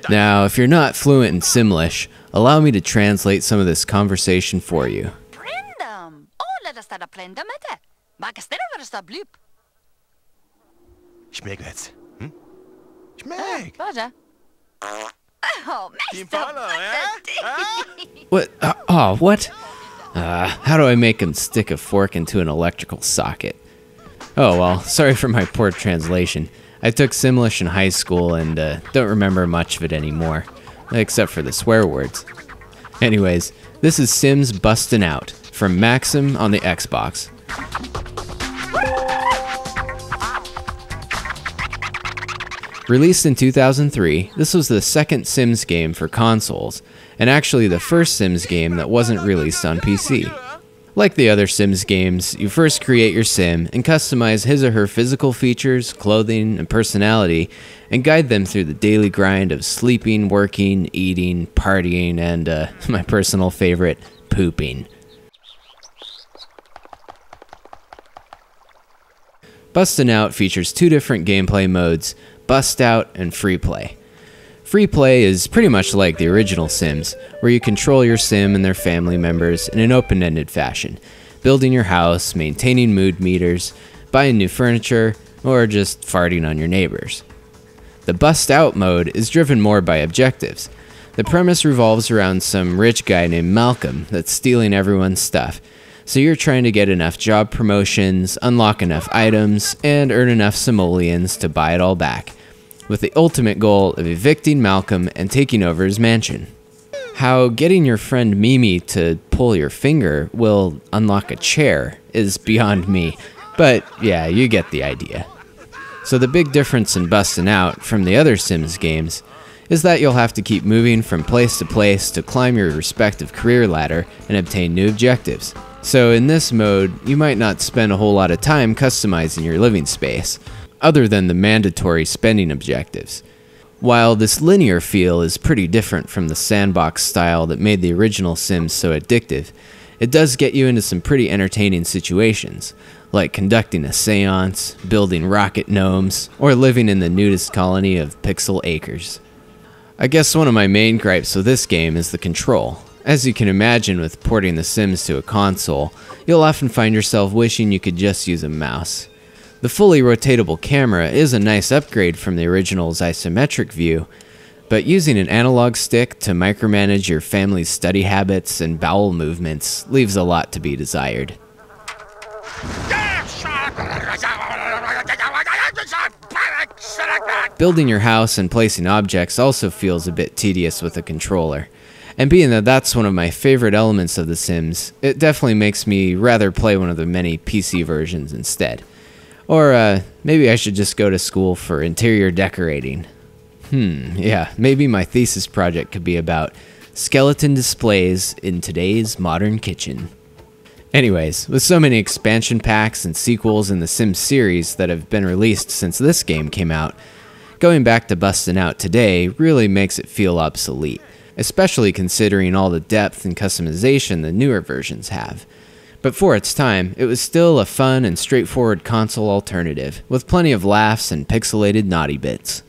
Now, if you're not fluent in Simlish, allow me to translate some of this conversation for you. Schmeckt. Hm? Schmeckt. What? What? How do I make him stick a fork into an electrical socket? Oh, well, sorry for my poor translation. I took Simlish in high school and don't remember much of it anymore, except for the swear words. Anyways, this is Sims Bustin' Out from Maxim on the Xbox. Released in 2003, this was the second Sims game for consoles, and actually the first Sims game that wasn't released on PC. Like the other Sims games, you first create your Sim and customize his or her physical features, clothing, and personality, and guide them through the daily grind of sleeping, working, eating, partying, and, my personal favorite, pooping. Bustin' Out features two different gameplay modes, Bust Out and Free Play. Free Play is pretty much like the original Sims, where you control your Sim and their family members in an open-ended fashion, building your house, maintaining mood meters, buying new furniture, or just farting on your neighbors. The Bust Out mode is driven more by objectives. The premise revolves around some rich guy named Malcolm that's stealing everyone's stuff, so you're trying to get enough job promotions, unlock enough items, and earn enough simoleons to buy it all back, with the ultimate goal of evicting Malcolm and taking over his mansion. How getting your friend Mimi to pull your finger will unlock a chair is beyond me, but yeah, you get the idea. So the big difference in Bustin' Out from the other Sims games is that you'll have to keep moving from place to climb your respective career ladder and obtain new objectives. So in this mode, you might not spend a whole lot of time customizing your living space, other than the mandatory spending objectives. While this linear feel is pretty different from the sandbox style that made the original Sims so addictive, it does get you into some pretty entertaining situations, like conducting a seance, building rocket gnomes, or living in the nudist colony of Pixel Acres. I guess one of my main gripes with this game is the control. As you can imagine with porting the Sims to a console, you'll often find yourself wishing you could just use a mouse. The fully rotatable camera is a nice upgrade from the original's isometric view, but using an analog stick to micromanage your family's study habits and bowel movements leaves a lot to be desired. Building your house and placing objects also feels a bit tedious with a controller. And being that that's one of my favorite elements of The Sims, it definitely makes me rather play one of the many PC versions instead. Or maybe I should just go to school for interior decorating. Yeah, maybe my thesis project could be about skeleton displays in today's modern kitchen. Anyways, with so many expansion packs and sequels in the Sims series that have been released since this game came out, going back to Bustin' Out today really makes it feel obsolete, especially considering all the depth and customization the newer versions have. But for its time, it was still a fun and straightforward console alternative, with plenty of laughs and pixelated naughty bits.